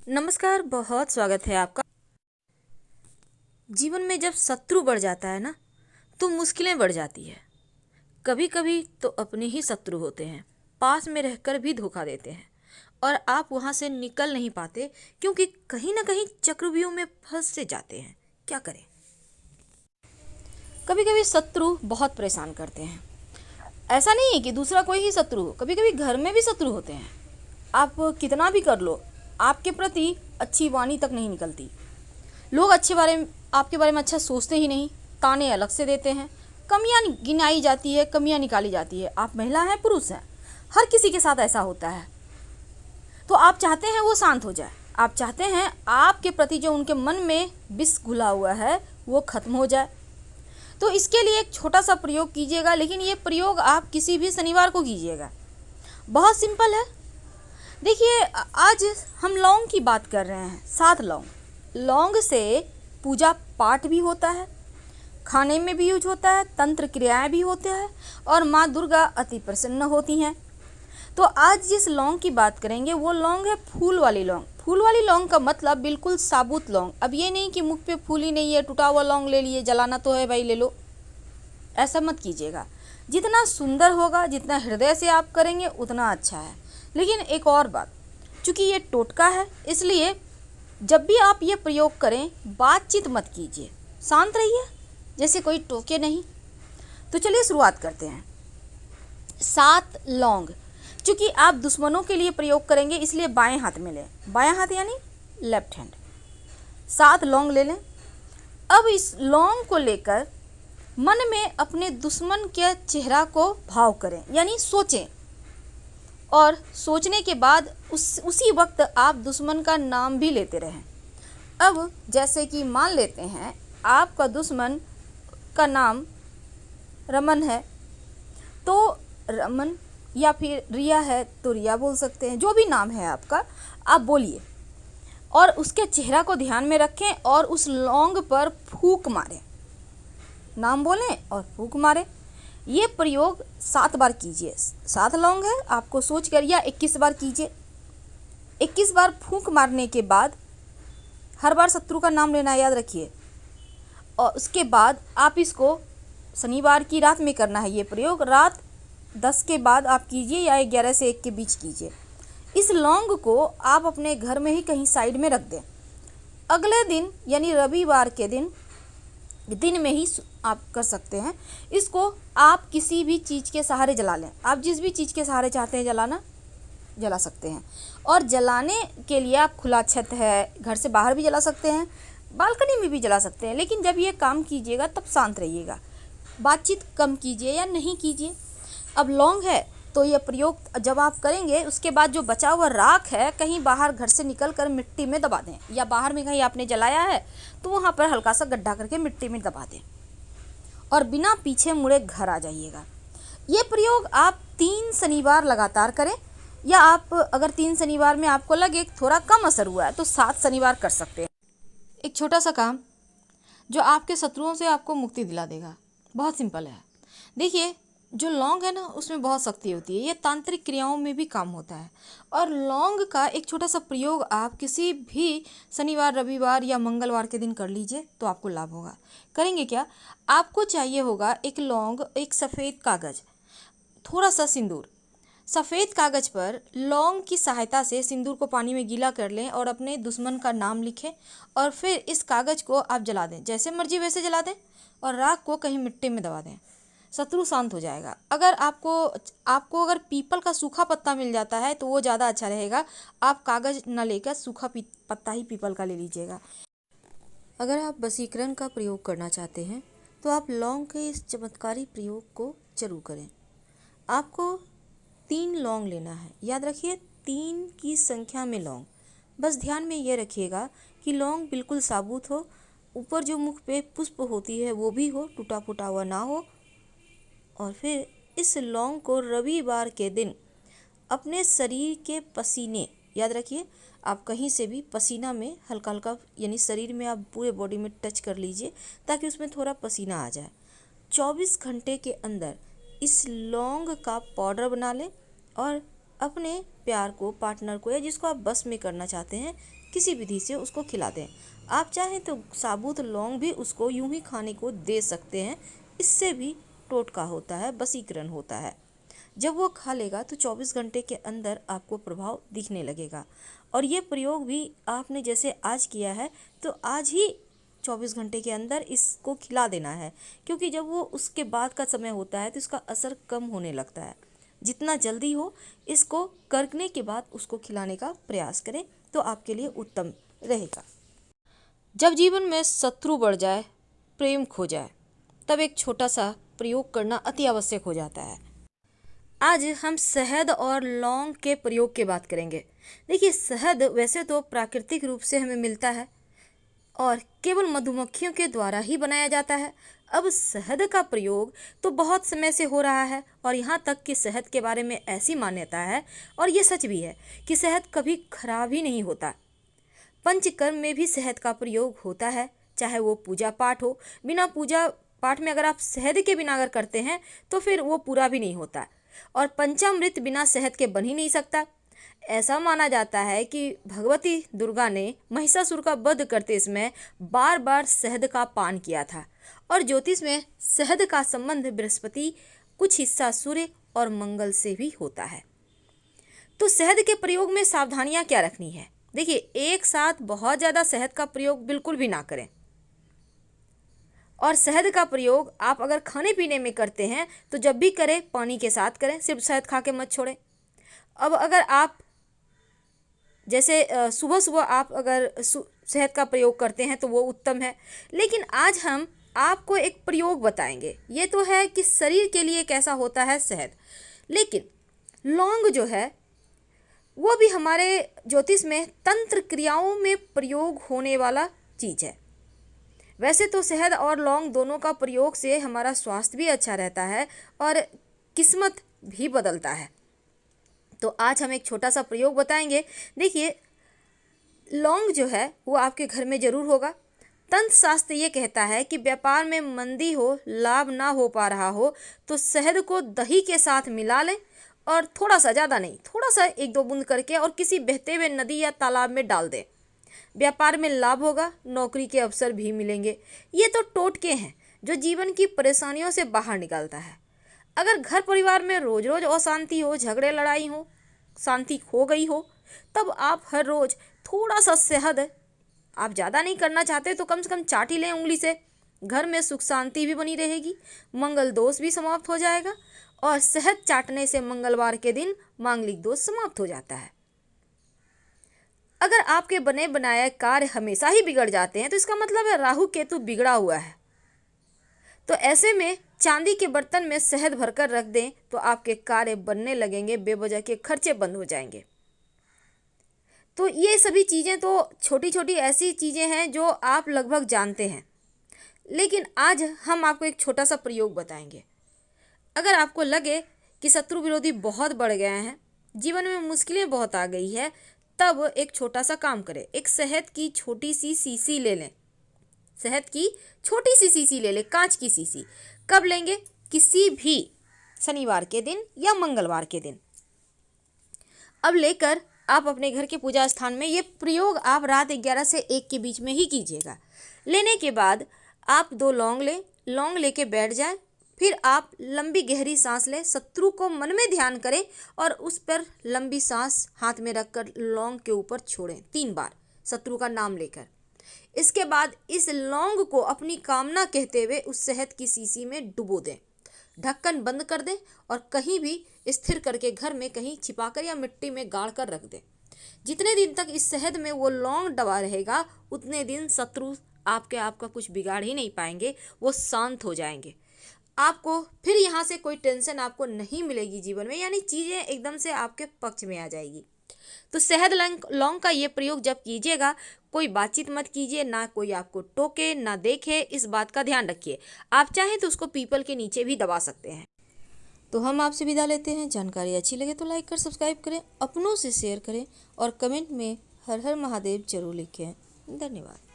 नमस्कार, बहुत स्वागत है आपका। जीवन में जब शत्रु बढ़ जाता है ना, तो मुश्किलें बढ़ जाती है। कभी कभी तो अपने ही शत्रु होते हैं, पास में रहकर भी धोखा देते हैं और आप वहाँ से निकल नहीं पाते, क्योंकि कहीं ना कहीं चक्रव्यूह में फंस से जाते हैं। क्या करें? कभी कभी शत्रु बहुत परेशान करते हैं। ऐसा नहीं है कि दूसरा कोई ही शत्रु हो, कभी कभी घर में भी शत्रु होते हैं। आप कितना भी कर लो, आपके प्रति अच्छी वाणी तक नहीं निकलती। लोग आपके बारे में अच्छा सोचते ही नहीं, ताने अलग से देते हैं, कमियां गिनाई जाती है, कमियां निकाली जाती है। आप महिला हैं, पुरुष हैं, हर किसी के साथ ऐसा होता है। तो आप चाहते हैं वो शांत हो जाए, आप चाहते हैं आपके प्रति जो उनके मन में विष घुला हुआ है वो खत्म हो जाए। तो इसके लिए एक छोटा सा प्रयोग कीजिएगा, लेकिन ये प्रयोग आप किसी भी शनिवार को कीजिएगा। बहुत सिंपल है। देखिए, आज हम लौंग की बात कर रहे हैं। 7 लौंग। लौंग से पूजा पाठ भी होता है, खाने में भी यूज होता है, तंत्र क्रियाएं भी होते हैं और माँ दुर्गा अति प्रसन्न होती हैं। तो आज जिस लौंग की बात करेंगे वो लौंग है फूल वाली लौंग। फूल वाली लौंग का मतलब बिल्कुल साबुत लौंग। अब ये नहीं कि मुख पे फूल ही नहीं है, टूटा हुआ लौंग ले लिए, जलाना तो है भाई ले लो, ऐसा मत कीजिएगा। जितना सुंदर होगा, जितना हृदय से आप करेंगे उतना अच्छा है। लेकिन एक और बात, चूँकि ये टोटका है, इसलिए जब भी आप ये प्रयोग करें बातचीत मत कीजिए, शांत रहिए, जैसे कोई टोके नहीं। तो चलिए शुरुआत करते हैं। 7 लौंग। चूँकि आप दुश्मनों के लिए प्रयोग करेंगे इसलिए बाएं हाथ में लें, बायां हाथ यानी लेफ्ट हैंड। 7 लौंग ले लें। अब इस लौंग को लेकर मन में अपने दुश्मन के चेहरा को भाव करें, यानी सोचें, और सोचने के बाद उसी वक्त आप दुश्मन का नाम भी लेते रहें। अब जैसे कि मान लेते हैं आपका दुश्मन का नाम रमन है, तो रमन, या फिर रिया है तो रिया बोल सकते हैं, जो भी नाम है आपका आप बोलिए और उसके चेहरा को ध्यान में रखें और उस लौंग पर फूंक मारें। नाम बोलें और फूंक मारें। ये प्रयोग 7 बार कीजिए। 7 लौंग है, आपको सोच कर, या 21 बार कीजिए। 21 बार फूंक मारने के बाद हर बार शत्रु का नाम लेना याद रखिए। और उसके बाद आप इसको शनिवार की रात में करना है। ये प्रयोग रात 10 के बाद आप कीजिए या 11 से 1 के बीच कीजिए। इस लौंग को आप अपने घर में ही कहीं साइड में रख दें। अगले दिन यानी रविवार के दिन में ही आप कर सकते हैं। इसको आप किसी भी चीज़ के सहारे जला लें। आप जिस भी चीज़ के सहारे चाहते हैं जलाना, जला सकते हैं। और जलाने के लिए आप खुला छत है, घर से बाहर भी जला सकते हैं, बालकनी में भी जला सकते हैं। लेकिन जब ये काम कीजिएगा तब शांत रहिएगा, बातचीत कम कीजिए या नहीं कीजिए। अब लौंग है तो ये प्रयोग जब आप करेंगे उसके बाद जो बचा हुआ राख है कहीं बाहर घर से निकल कर मिट्टी में दबा दें, या बाहर में कहीं आपने जलाया है तो वहाँ पर हल्का सा गड्ढा करके मिट्टी में दबा दें और बिना पीछे मुड़े घर आ जाइएगा। ये प्रयोग आप 3 शनिवार लगातार करें, या आप अगर 3 शनिवार में आपको लगे थोड़ा कम असर हुआ है तो 7 शनिवार कर सकते हैं। एक छोटा सा काम जो आपके शत्रुओं से आपको मुक्ति दिला देगा, बहुत सिंपल है। देखिए, जो लौंग है ना उसमें बहुत शक्ति होती है, ये तांत्रिक क्रियाओं में भी काम होता है। और लौंग का एक छोटा सा प्रयोग आप किसी भी शनिवार, रविवार या मंगलवार के दिन कर लीजिए तो आपको लाभ होगा। करेंगे क्या? आपको चाहिए होगा एक लौंग, एक सफ़ेद कागज़, थोड़ा सा सिंदूर। सफ़ेद कागज़ पर लौंग की सहायता से सिंदूर को पानी में गीला कर लें और अपने दुश्मन का नाम लिखें और फिर इस कागज़ को आप जला दें, जैसे मर्जी वैसे जला दें, और राख को कहीं मिट्टी में दबा दें। शत्रु शांत हो जाएगा। अगर आपको अगर पीपल का सूखा पत्ता मिल जाता है तो वो ज़्यादा अच्छा रहेगा। आप कागज़ ना लेकर सूखा पत्ता ही पीपल का ले लीजिएगा। अगर आप वशीकरण का प्रयोग करना चाहते हैं तो आप लौंग के इस चमत्कारी प्रयोग को जरूर करें। आपको 3 लौंग लेना है, याद रखिए 3 की संख्या में लौंग। बस ध्यान में ये रखिएगा कि लौंग बिल्कुल साबुत हो, ऊपर जो मुख पे पुष्प होती है वो भी हो, टूटा फूटा हुआ ना हो। और फिर इस लौंग को रविवार के दिन अपने शरीर के पसीने, याद रखिए आप कहीं से भी पसीना में हल्का हल्का, यानी शरीर में आप पूरे बॉडी में टच कर लीजिए ताकि उसमें थोड़ा पसीना आ जाए। 24 घंटे के अंदर इस लौंग का पाउडर बना लें और अपने प्यार को, पार्टनर को या जिसको आप बस में करना चाहते हैं, किसी विधि से उसको खिला दें। आप चाहें तो साबुत लौंग भी उसको यूं ही खाने को दे सकते हैं। इससे भी टोटका होता है, वशीकरण होता है। जब वो खा लेगा तो 24 घंटे के अंदर आपको प्रभाव दिखने लगेगा। और ये प्रयोग भी आपने जैसे आज किया है तो आज ही 24 घंटे के अंदर इसको खिला देना है, क्योंकि जब वो उसके बाद का समय होता है तो इसका असर कम होने लगता है। जितना जल्दी हो इसको करने के बाद उसको खिलाने का प्रयास करें तो आपके लिए उत्तम रहेगा। जब जीवन में शत्रु बढ़ जाए, प्रेम खो जाए, तब एक छोटा सा प्रयोग करना अति आवश्यक हो जाता है। आज हम शहद और लौंग के प्रयोग की बात करेंगे। देखिए, शहद वैसे तो प्राकृतिक रूप से हमें मिलता है और केवल मधुमक्खियों के द्वारा ही बनाया जाता है। अब शहद का प्रयोग तो बहुत समय से हो रहा है और यहाँ तक कि शहद के बारे में ऐसी मान्यता है, और ये सच भी है, कि शहद कभी खराब ही नहीं होता। पंचकर्म में भी शहद का प्रयोग होता है, चाहे वो पूजा पाठ हो। बिना पूजा पाठ में अगर आप शहद के बिना अगर करते हैं तो फिर वो पूरा भी नहीं होता। और पंचामृत बिना शहद के बन ही नहीं सकता। ऐसा माना जाता है कि भगवती दुर्गा ने महिषासुर का वध करते समय बार बार शहद का पान किया था। और ज्योतिष में शहद का संबंध बृहस्पति, कुछ हिस्सा सूर्य और मंगल से भी होता है। तो शहद के प्रयोग में सावधानियां क्या रखनी है? देखिए, एक साथ बहुत ज़्यादा शहद का प्रयोग बिल्कुल भी ना करें। और शहद का प्रयोग आप अगर खाने पीने में करते हैं तो जब भी करें पानी के साथ करें, सिर्फ शहद खा के मत छोड़ें। अब अगर आप जैसे सुबह सुबह आप अगर शहद का प्रयोग करते हैं तो वो उत्तम है। लेकिन आज हम आपको एक प्रयोग बताएंगे। ये तो है कि शरीर के लिए कैसा होता है शहद, लेकिन लौंग जो है वो भी हमारे ज्योतिष में तंत्र क्रियाओं में प्रयोग होने वाला चीज़ है। वैसे तो शहद और लौंग दोनों का प्रयोग से हमारा स्वास्थ्य भी अच्छा रहता है और किस्मत भी बदलता है। तो आज हम एक छोटा सा प्रयोग बताएंगे। देखिए, लौंग जो है वो आपके घर में जरूर होगा। तंत्र शास्त्र ये कहता है कि व्यापार में मंदी हो, लाभ ना हो पा रहा हो, तो शहद को दही के साथ मिला लें और थोड़ा सा, ज़्यादा नहीं, थोड़ा सा 1-2 बूंद करके और किसी बहते हुए नदी या तालाब में डाल दें। व्यापार में लाभ होगा, नौकरी के अवसर भी मिलेंगे। ये तो टोटके हैं जो जीवन की परेशानियों से बाहर निकालता है। अगर घर परिवार में रोज रोज अशांति हो, झगड़े लड़ाई हो, शांति खो गई हो, तब आप हर रोज थोड़ा सा शहद, आप ज़्यादा नहीं करना चाहते तो कम से कम चाट ही लें उंगली से। घर में सुख शांति भी बनी रहेगी, मंगल दोष भी समाप्त हो जाएगा। और शहद चाटने से मंगलवार के दिन मांगलिक दोष समाप्त हो जाता है। अगर आपके बने बनाए कार्य हमेशा ही बिगड़ जाते हैं तो इसका मतलब है राहु केतु बिगड़ा हुआ है। तो ऐसे में चांदी के बर्तन में शहद भरकर रख दें तो आपके कार्य बनने लगेंगे, बेवजह के खर्चे बंद हो जाएंगे। तो ये सभी चीज़ें तो छोटी छोटी ऐसी चीज़ें हैं जो आप लगभग जानते हैं, लेकिन आज हम आपको एक छोटा सा प्रयोग बताएंगे। अगर आपको लगे कि शत्रु विरोधी बहुत बढ़ गए हैं, जीवन में मुश्किलें बहुत आ गई है, तब एक छोटा सा काम करें। एक शहद की छोटी सी शीशी ले लें। शहद की छोटी सी शीशी ले लें, कांच की शीशी। कब लेंगे? किसी भी शनिवार के दिन या मंगलवार के दिन। अब लेकर आप अपने घर के पूजा स्थान में, ये प्रयोग आप रात 11 से 1 के बीच में ही कीजिएगा। लेने के बाद आप 2 लौंग लें, लौंग लेके बैठ जाएं। फिर आप लंबी गहरी सांस लें, शत्रु को मन में ध्यान करें और उस पर लंबी सांस हाथ में रखकर लौंग के ऊपर छोड़ें 3 बार, शत्रु का नाम लेकर। इसके बाद इस लौंग को अपनी कामना कहते हुए उस शहद की शीशी में डुबो दें। ढक्कन बंद कर दें और कहीं भी स्थिर करके घर में कहीं छिपाकर या मिट्टी में गाड़ कर रख दें। जितने दिन तक इस शहद में वो लौंग दबा रहेगा उतने दिन शत्रु आपका कुछ बिगाड़ ही नहीं पाएंगे, वो शांत हो जाएंगे। आपको फिर यहाँ से कोई टेंशन आपको नहीं मिलेगी जीवन में, यानी चीज़ें एकदम से आपके पक्ष में आ जाएगी। तो शहद लौंग का ये प्रयोग जब कीजिएगा, कोई बातचीत मत कीजिए, ना कोई आपको टोके ना देखे, इस बात का ध्यान रखिए। आप चाहें तो उसको पीपल के नीचे भी दबा सकते हैं। तो हम आपसे विदा लेते हैं। जानकारी अच्छी लगे तो लाइक कर सब्सक्राइब करें, अपनों से शेयर करें और कमेंट में हर हर महादेव जरूर लिखें। धन्यवाद।